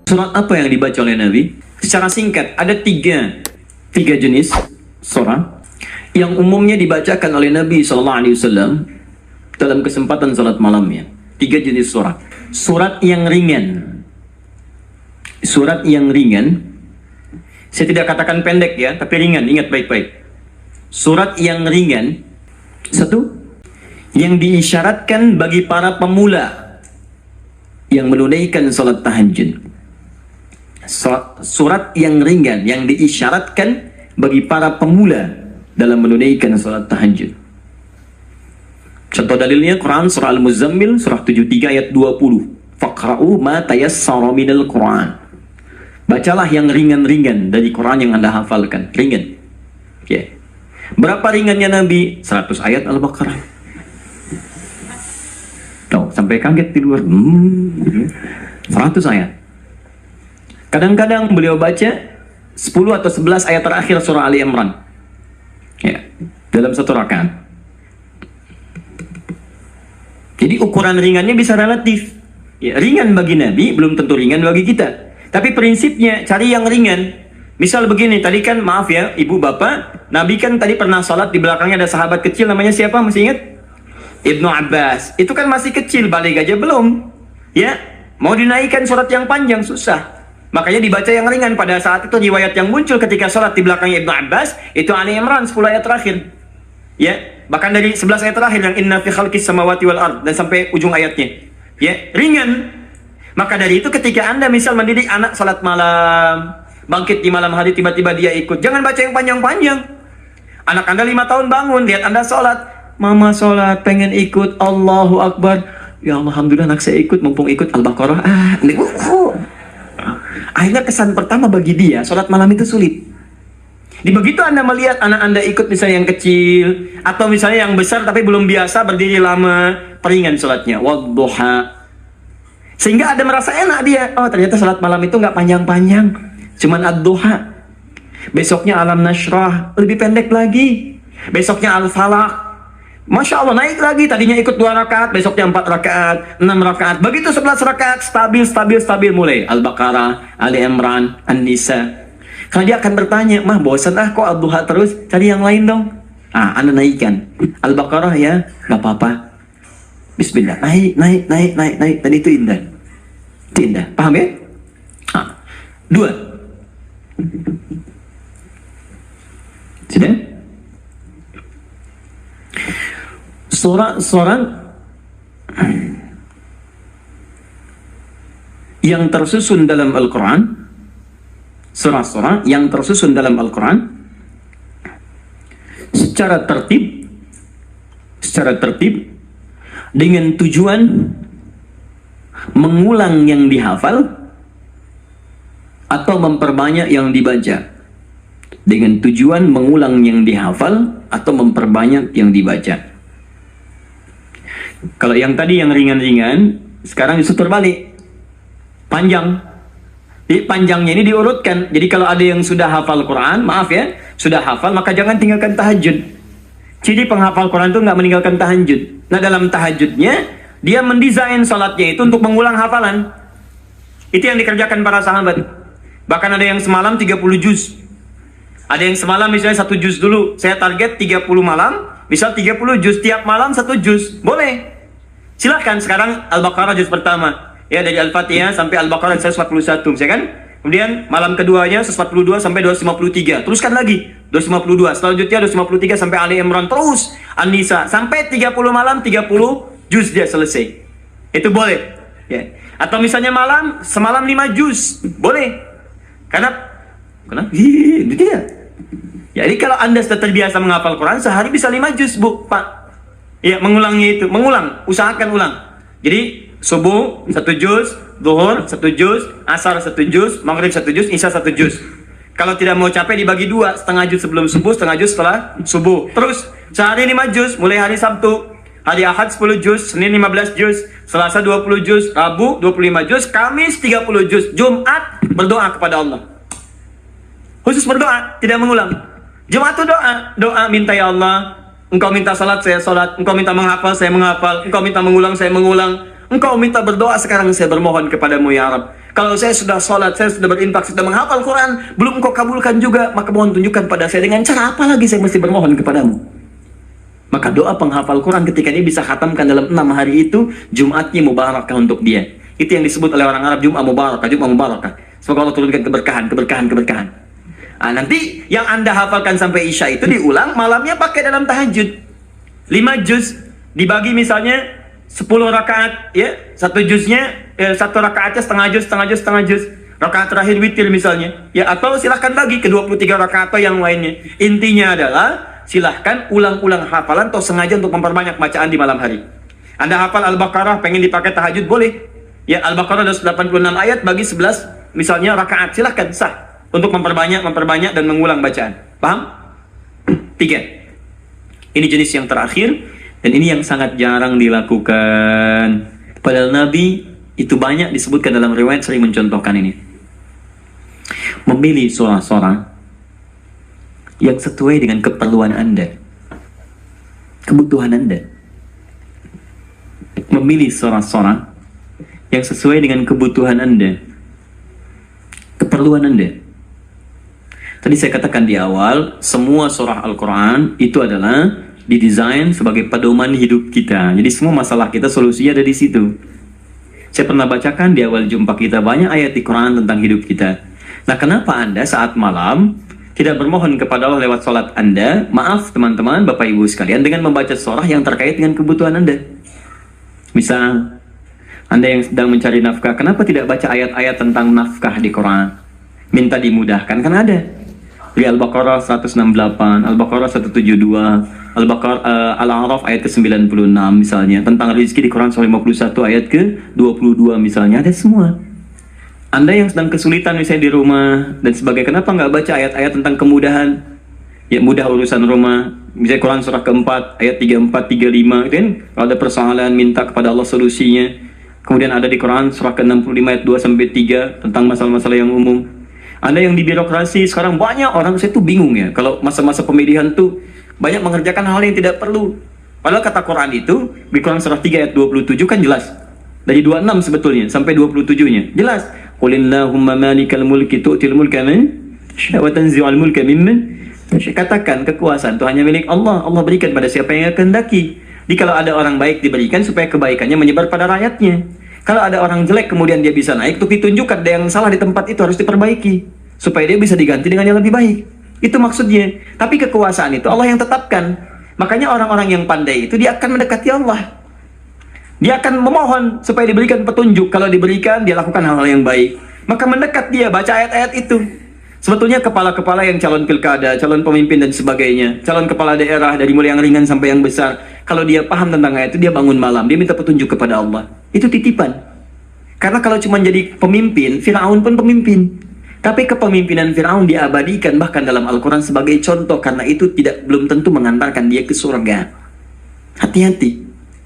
Surat apa yang dibaca oleh Nabi? Secara singkat, ada tiga jenis surah yang umumnya dibacakan oleh Nabi SAW dalam kesempatan salat malamnya. Tiga jenis surah. Surat yang ringan. Surat yang ringan. Saya tidak katakan pendek ya, tapi ringan. Ingat baik-baik. Surat yang ringan. Satu, yang diisyaratkan bagi para pemula yang menunaikan salat tahajud. Surat yang ringan yang diisyaratkan bagi para pemula dalam menunaikan salat tahajud. Contoh dalilnya Quran surah Al-Muzammil surah 73 ayat 20. Faqra'u ma tayassara minal Quran. Bacalah yang ringan-ringan dari Quran yang Anda hafalkan. Ringan. Okay. Berapa ringannya Nabi? 100 ayat Al-Baqarah. Tuh, sampai kaget di luar. 100 ayat. Kadang-kadang beliau baca 10 atau 11 ayat terakhir surah Ali Imran. Ya, dalam satu rakaat. Jadi ukuran ringannya bisa relatif. Ya, ringan bagi Nabi belum tentu ringan bagi kita. Tapi prinsipnya cari yang ringan. Misal begini, tadi kan maaf ya, ibu bapak, Nabi kan tadi pernah sholat di belakangnya ada sahabat kecil namanya siapa? Masih ingat? Ibnu Abbas. Itu kan masih kecil, balik aja belum. Ya, mau dinaikkan surat yang panjang susah. Makanya dibaca yang ringan. Pada saat itu riwayat yang muncul ketika sholat di belakangnya Ibnu Abbas itu Ali Imran 10 ayat terakhir. Ya, bahkan dari 11 ayat terakhir yang inna fi khalqis samawati wal ard dan sampai ujung ayatnya. Ya, ringan. Maka dari itu ketika Anda misal mendidik anak sholat malam, bangkit di malam hari tiba-tiba dia ikut, jangan baca yang panjang-panjang. Anak Anda 5 tahun bangun, lihat Anda sholat, mama sholat, pengen ikut, Allahu Akbar. Ya Allah, alhamdulillah anak saya ikut, mumpung ikut Al-Baqarah. Akhirnya kesan pertama bagi dia, sholat malam itu sulit. Di begitu Anda melihat anak Anda ikut misalnya yang kecil, atau misalnya yang besar tapi belum biasa berdiri lama, peringan sholatnya, wadduha. Sehingga ada merasa enak dia, oh ternyata sholat malam itu nggak panjang-panjang, cuman ad-duha. Besoknya alam nashrah, lebih pendek lagi. Besoknya al-falaq, Masya Allah naik lagi, tadinya ikut 2 rakaat, besoknya 4 rakaat, 6 rakaat, begitu 11 rakaat, stabil mulai Al-Baqarah, Ali Imran, An-Nisa. Karena dia akan bertanya, mah bosan kok Al-Duha terus, cari yang lain dong. Anda naikkan Al-Baqarah ya, gak apa-apa. Bismillah, naik, dan itu indah. Itu indah, paham ya? 2. Sudah? Surah yang tersusun dalam Al-Quran, surah-surah yang tersusun dalam Al-Quran secara tertib dengan tujuan mengulang yang dihafal atau memperbanyak yang dibaca. Dengan tujuan mengulang yang dihafal atau memperbanyak yang dibaca. Kalau yang tadi yang ringan-ringan, sekarang disutur balik. Panjang. Jadi panjangnya ini diurutkan. Jadi kalau ada yang sudah hafal Quran, maaf ya, sudah hafal, maka jangan tinggalkan tahajud. Ciri penghafal Quran itu nggak meninggalkan tahajud. Nah dalam tahajudnya, dia mendesain sholatnya itu untuk mengulang hafalan. Itu yang dikerjakan para sahabat. Bahkan ada yang semalam 30 juz. Ada yang semalam misalnya 1 juz dulu. Saya target 30 malam, misal 30 juz, tiap malam 1 juz. Boleh. Silahkan sekarang Al-Baqarah juz pertama. Ya dari Al-Fatihah sampai Al-Baqarah 141. Misalnya kan? Kemudian malam keduanya 142 sampai 253. Teruskan lagi 252. Selanjutnya 253 sampai Ali Imran. Terus An-Nisa sampai 30 malam 30 juz dia selesai. Itu boleh. Ya. Atau misalnya semalam 5 juz. Boleh. Kenapa? Itu dia. Jadi kalau Anda sudah terbiasa menghafal Quran, sehari bisa 5 juz, Bu, Pak. Ya, mengulangnya itu. Usahakan ulang. Jadi subuh 1 juz, zuhur 1 juz, asar 1 juz, maghrib 1 juz, isya 1 juz. Kalau tidak mau capek dibagi 2, setengah juz sebelum subuh, setengah juz setelah subuh. Terus sehari 5 juz, mulai hari Sabtu, hari Ahad 10 juz, Senin 15 juz, Selasa 20 juz, Rabu 25 juz, Kamis 30 juz, Jumat berdoa kepada Allah. Khusus berdoa, tidak mengulang. Jumat itu doa minta ya Allah, Engkau minta salat saya salat, Engkau minta menghafal saya menghafal, Engkau minta mengulang saya mengulang. Engkau minta berdoa, sekarang saya bermohon kepadamu ya Rabb. Kalau saya sudah sholat, saya sudah berinfak, sudah menghafal Quran, belum kau kabulkan juga, maka mohon tunjukkan pada saya dengan cara apa lagi saya mesti bermohon kepadamu. Maka doa penghafal Quran ketika dia bisa khatamkan dalam 6 hari itu, Jumatnya mubarakah untuk dia. Itu yang disebut oleh orang Arab Jum'ah mubarakah, Jum'ah mubarakah. Semoga Allah turunkan keberkahan, keberkahan, keberkahan. Nah, nanti yang Anda hafalkan sampai Isya itu diulang, malamnya pakai dalam tahajud. 5 juz dibagi misalnya 10 rakaat, ya, satu juznya, satu rakaatnya setengah juz, setengah juz, setengah juz. Rakaat terakhir witir misalnya, ya, atau silahkan bagi ke 23 rakaat atau yang lainnya. Intinya adalah silahkan ulang-ulang hafalan atau sengaja untuk memperbanyak bacaan di malam hari. Anda hafal Al-Baqarah, pengen dipakai tahajud, boleh. Ya, Al-Baqarah ada 86 ayat, bagi 11 misalnya rakaat, silahkan, sah. Untuk memperbanyak dan mengulang bacaan. Paham? 3. Ini jenis yang terakhir. Dan ini yang sangat jarang dilakukan. Padahal Nabi itu banyak disebutkan dalam riwayat sering mencontohkan ini. Memilih surah-surah yang sesuai dengan keperluan Anda, kebutuhan Anda. Memilih surah-surah yang sesuai dengan kebutuhan Anda, keperluan Anda. Tadi saya katakan di awal, semua surah Al-Quran itu adalah didesain sebagai pedoman hidup kita. Jadi semua masalah kita solusinya ada di situ. Saya pernah bacakan di awal jumpa kita banyak ayat di Quran tentang hidup kita. Nah, kenapa Anda saat malam tidak bermohon kepada Allah lewat sholat Anda? Maaf teman-teman, Bapak Ibu sekalian, dengan membaca surah yang terkait dengan kebutuhan Anda. Misal, Anda yang sedang mencari nafkah, kenapa tidak baca ayat-ayat tentang nafkah di Quran? Minta dimudahkan, kan ada. Di Al-Baqarah 168, Al-Baqarah 172, Al-A'raf ayat ke-96 misalnya. Tentang rezeki di Quran surah 51 ayat ke-22 misalnya. Ada semua. Anda yang sedang kesulitan misalnya di rumah dan sebagainya, kenapa nggak baca ayat-ayat tentang kemudahan? Ya, mudah urusan rumah. Misalnya Quran surah ke-4 ayat 34, 35 itu kan. Kalau ada persoalan minta kepada Allah solusinya. Kemudian ada di Quran surah ke-65 ayat 2-3 tentang masalah-masalah yang umum. Anda yang di birokrasi sekarang banyak orang, saya tuh bingung ya. Kalau masa-masa pemilihan tuh banyak mengerjakan hal yang tidak perlu. Padahal kata Quran itu di Quran surah 3 ayat 27 kan jelas. Dari 26 sebetulnya sampai 27-nya. Jelas. Qulillahumma malikal mulki tu'til mulka man wa tanzi'ul mulka mimman. Katakan kekuasaan itu hanya milik Allah. Allah berikan pada siapa yang kehendaki. Jadi kalau ada orang baik diberikan supaya kebaikannya menyebar pada rakyatnya. Kalau ada orang jelek kemudian dia bisa naik, untuk ditunjukkan ada yang salah di tempat itu harus diperbaiki supaya dia bisa diganti dengan yang lebih baik. Itu maksudnya. Tapi kekuasaan itu Allah yang tetapkan. Makanya orang-orang yang pandai itu dia akan mendekati Allah. Dia akan memohon supaya diberikan petunjuk. Kalau diberikan, dia lakukan hal-hal yang baik. Maka mendekat dia, baca ayat-ayat itu. Sebetulnya kepala-kepala yang calon pilkada, calon pemimpin dan sebagainya, calon kepala daerah dari mulai yang ringan sampai yang besar, kalau dia paham tentang ayat itu, dia bangun malam, dia minta petunjuk kepada Allah. Itu titipan. Karena kalau cuma jadi pemimpin, Fir'aun pun pemimpin. Tapi kepemimpinan Fir'aun diabadikan bahkan dalam Al-Quran sebagai contoh, karena itu belum tentu mengantarkan dia ke surga. Hati-hati.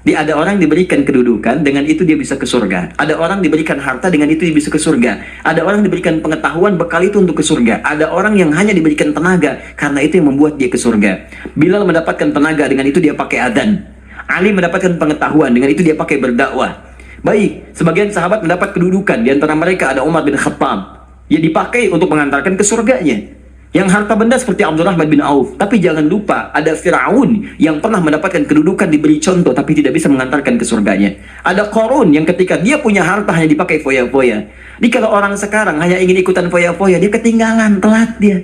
Ada orang diberikan kedudukan, dengan itu dia bisa ke surga. Ada orang diberikan harta, dengan itu dia bisa ke surga. Ada orang diberikan pengetahuan, bekal itu untuk ke surga. Ada orang yang hanya diberikan tenaga, karena itu yang membuat dia ke surga. Bilal mendapatkan tenaga, dengan itu dia pakai adzan. Ali mendapatkan pengetahuan, dengan itu dia pakai berdakwah. Baik, sebagian sahabat mendapat kedudukan, di antara mereka ada Umar bin Khattab. Ya dipakai untuk mengantarkan ke surganya. Yang harta benda seperti Abdurrahman bin Auf. Tapi jangan lupa, ada Fir'aun yang pernah mendapatkan kedudukan, diberi contoh, tapi tidak bisa mengantarkan ke surganya. Ada Qarun yang ketika dia punya harta hanya dipakai foya-foya. Jadi kalau orang sekarang hanya ingin ikutan foya-foya, dia ketinggalan, telat dia.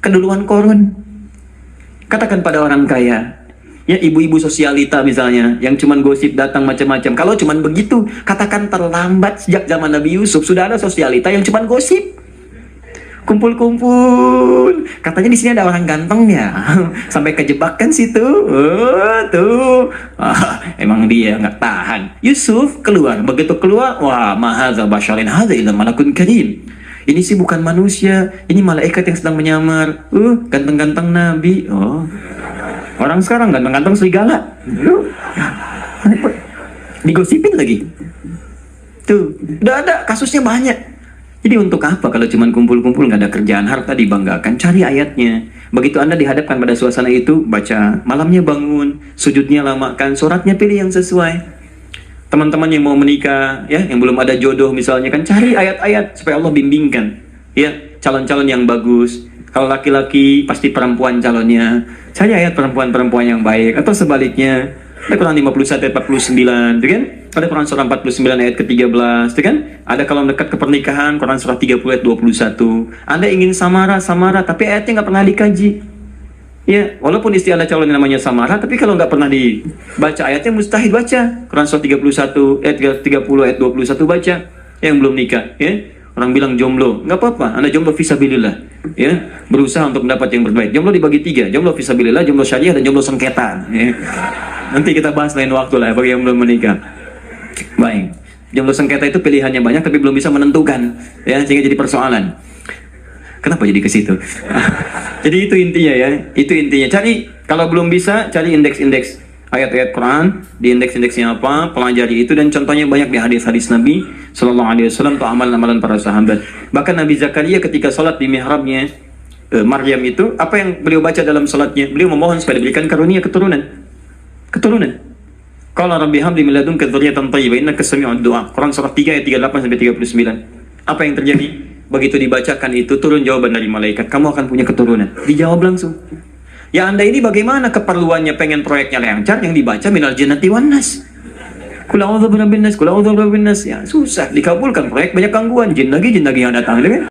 Keduluan Qarun. Katakan pada orang kaya, ya ibu-ibu sosialita misalnya, yang cuman gosip datang macam-macam. Kalau cuman begitu, katakan terlambat. Sejak zaman Nabi Yusuf sudah ada sosialita yang cuman gosip. Kumpul-kumpul, katanya di sini ada orang ganteng ya, sampai kejebak kan situ. Emang dia nggak tahan. Yusuf keluar, begitu keluar, wah, mahadza basyarin hadza illa malakun karim. Ini sih bukan manusia, ini malaikat yang sedang menyamar. Ganteng-ganteng Nabi. Oh, orang sekarang ganteng-ganteng serigala. Digosipin lagi. Tuh, udah ada kasusnya banyak. Jadi untuk apa kalau cuma kumpul-kumpul nggak ada kerjaan, harta dibanggakan? Cari ayatnya. Begitu Anda dihadapkan pada suasana itu, baca. Malamnya bangun, sujudnya lamakan, suratnya pilih yang sesuai. Teman-teman yang mau menikah, ya, yang belum ada jodoh misalnya kan, cari ayat-ayat supaya Allah bimbingkan, ya, calon-calon yang bagus. Kalau laki-laki pasti perempuan calonnya, cari ayat perempuan-perempuan yang baik. Atau sebaliknya, ada Quran 51 ayat 49, itu kan? Ada Quran surah 49 ayat ke-13, itu kan? Ada kalau mendekat ke pernikahan, Quran surah 30 ayat 21. Anda ingin samara, tapi ayatnya nggak pernah dikaji. Ya, walaupun istri Anda calon yang namanya samara, tapi kalau nggak pernah dibaca ayatnya, mustahil baca. Quran surah 31 ayat 30 ayat 21 baca. Yang belum nikah, ya. Orang bilang jomblo, nggak apa-apa. Anda jomblo fisabilillah, ya. Berusaha untuk mendapat yang terbaik. Jomblo dibagi 3, jomblo fisabilillah, jomblo syariah, dan jomblo sengketa. Ya. Nanti kita bahas lain waktu lah bagi yang belum menikah. Baik. Jomblo sengketa itu pilihannya banyak, tapi belum bisa menentukan, ya, sehingga jadi persoalan. Kenapa jadi ke situ? Jadi itu intinya, ya. Itu intinya. Cari, kalau belum bisa, cari indeks-indeks ayat-ayat Quran, di indeks-indeksnya apa, pelajari itu, dan contohnya banyak di hadis-hadis Nabi Sallallahu Alaihi Wasallam atau amalan-amalan para sahabat. Bahkan Nabi Zakaria ketika sholat di mihrabnya Maryam itu, apa yang beliau baca dalam sholatnya? Beliau memohon supaya diberikan karunia keturunan. Qala rabbi habli min ladunka dzurriyyatan thayyibah innaka sami'ud du'a. Quran surah 3 ayat 38 sampai 39. Apa yang terjadi? Begitu dibacakan itu, turun jawaban dari malaikat, kamu akan punya keturunan. Dijawab langsung. Ya Anda ini bagaimana keperluannya pengen proyeknya lancar, yang dibaca minal jannati wan nas. Qul a'udzu birabbin nas, qul a'udzu birabbin nas. Ya susah dikabulkan proyek, banyak gangguan, jin lagi yang datang, kan?